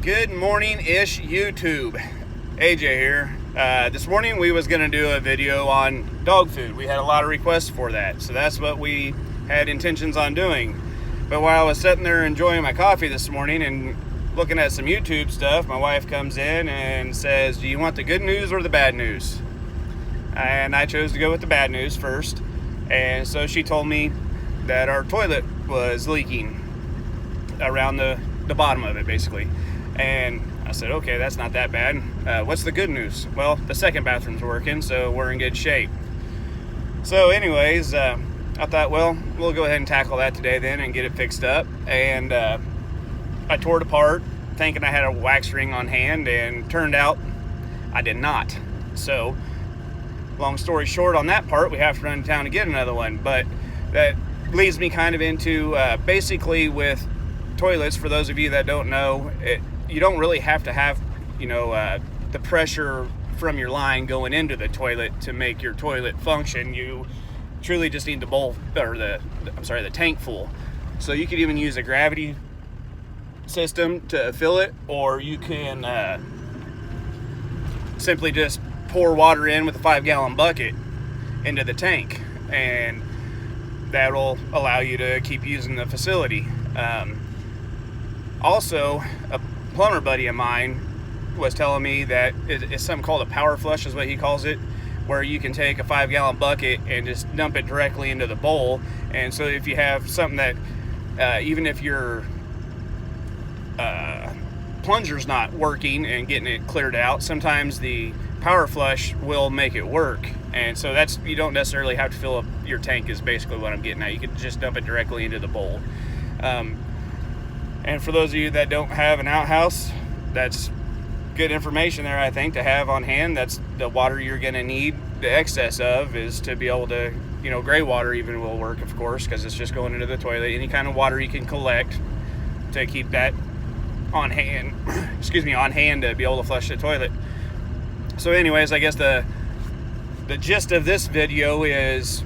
Good morning-ish YouTube. AJ here. This morning we was gonna do a video on dog food. We had a lot of requests for that, so that's what we had intentions on doing. But while I was sitting there enjoying my coffee this morning and looking at some YouTube stuff, my wife comes in and says, "Do you want the good news or the bad news?" And I chose to go with the bad news first. And so she told me that our toilet was leaking around the bottom of it, basically. And I said, okay, that's not that bad. What's the good news? Well, the second bathroom's working, so we're in good shape. So anyways, I thought, well, we'll go ahead and tackle that today then and get it fixed up. And I tore it apart thinking I had a wax ring on hand, and turned out I did not. So long story short on that part, we have to run to town to get another one. But that leads me kind of into basically with toilets, for those of you that don't know, you don't really have to have, the pressure from your line going into the toilet to make your toilet function. You truly just need the bowl, or the tank full. So you could even use a gravity system to fill it, or you can simply just pour water in with a 5-gallon bucket into the tank, and that'll allow you to keep using the facility. Also, a plumber buddy of mine was telling me that it's something called a power flush is what he calls it, where you can take a 5-gallon bucket and just dump it directly into the bowl. And so if you have something that even if your plunger's not working and getting it cleared out, sometimes the power flush will make it work. And so you don't necessarily have to fill up your tank, is basically what I'm getting at. You can just dump it directly into the bowl. And for those of you that don't have an outhouse, that's good information there, I think, to have on hand. That's the water you're going to need. The excess of is to be able to, gray water even will work, of course, because it's just going into the toilet. Any kind of water you can collect to keep that on hand, on hand to be able to flush the toilet. So anyways, I guess the gist of this video is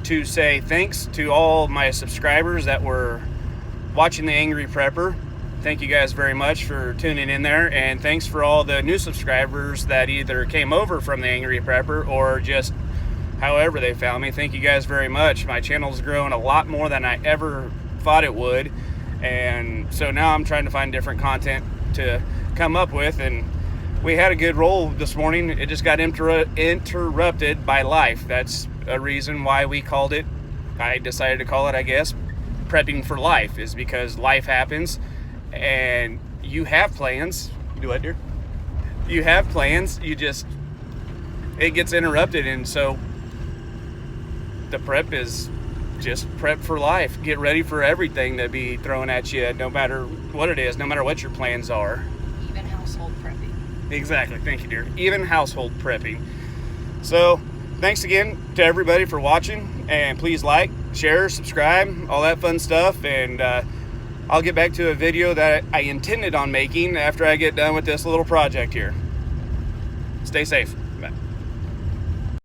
to say thanks to all my subscribers that were watching The Angry Prepper. Thank you guys very much for tuning in there, and thanks for all the new subscribers that either came over from The Angry Prepper or just however they found me. Thank you guys very much. My channel's grown a lot more than I ever thought it would, and so now I'm trying to find different content to come up with, and we had a good roll this morning. It just got interrupted by life. That's a reason why I decided to call it, I guess, Prepping for Life, is because life happens and you have plans. Do what, dear? You have plans, it gets interrupted, and so the prep is just prep for life. Get ready for everything to be thrown at you, no matter what it is, no matter what your plans are. Even household prepping. Exactly, thank you, dear. Even household prepping. So thanks again to everybody for watching, and please like, share, subscribe, all that fun stuff, and I'll get back to a video that I intended on making after I get done with this little project here. Stay safe.